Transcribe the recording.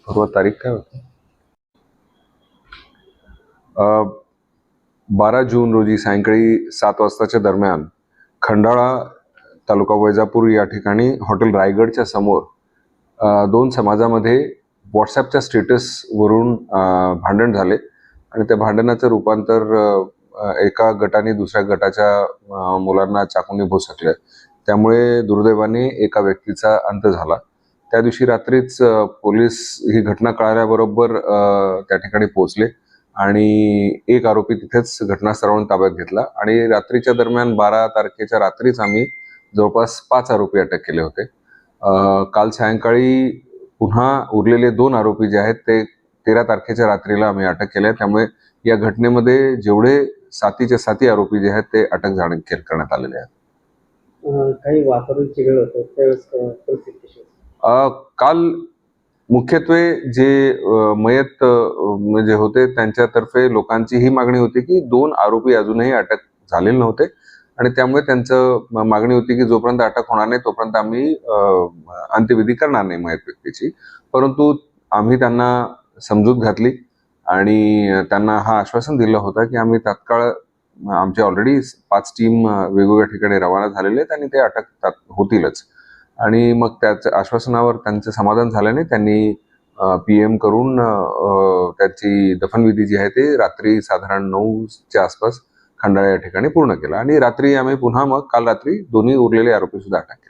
पूर्व तारीख काय होती? 12 जून रोजी सायंकाळी 7 वाजताच्या दरम्यान खंडाळा तालुका वैजापूर या ठिकाणी हॉटेल रायगडच्या समोर दोन समाजामध्ये व्हॉट्सॲपच्या स्टेटसवरून भांडण झाले आणि त्या भांडणाचं रूपांतर एका गटाने दुसऱ्या गटाच्या मुलांना चाकूने भोसकले. त्यामुळे दुर्दैवाने एका व्यक्तीचा अंत झाला. त्या दिवशी रात्रीच पोलीस ही घटना कळाल्याबरोबर त्या ठिकाणी पोहोचले आणि एक आरोपी तिथेच घटनास्थळावरून ताब्यात घेतला आणि रात्रीच्या दरम्यान 12 तारखेच्या रात्रीच आम्ही जवळपास 5 आरोपी अटक केले होते. काल सायंकाळी पुन्हा उरलेले 2 आरोपी जे आहेत ते 13 तारखेच्या रात्रीला आम्ही अटक केले. त्यामुळे या घटनेमध्ये जेवढे 7चे 7 आरोपी जे आहेत ते अटक करण्यात आलेले आहेत. काही वातावरण चिघळ होतं त्यावेळेस परिस्थिती कशी होती? काल मुख्यत्वे जे मयत म्हणजे होते त्यांच्यातर्फे लोकांची ही मागणी होती की 2 आरोपी अजूनही अटक झालेले नव्हते आणि त्यामुळे त्यांचं मागणी होती की जोपर्यंत अटक होणार नाही तोपर्यंत आम्ही अंत्यविधी करणार नाही मयत व्यक्तीची. परंतु आम्ही त्यांना समजूत घातली आणि त्यांना हा आश्वासन दिलं होतं की आम्ही तात्काळ आमचे ऑलरेडी 5 टीम वेगवेगळ्या ठिकाणी रवाना झालेले आहेत आणि ते अटक होतीलच. आणि मग त्याच्या आश्वासनावर त्यांचं समाधान झाल्याने त्यांनी PM करून त्याची दफनविधी जी आहे ते रात्री साधारण 9च्या आसपास खंडाळा या ठिकाणी पूर्ण केला आणि रात्री आम्ही पुन्हा मग काल रात्री दोन्ही उरलेले आरोपी सुद्धा अटक केले.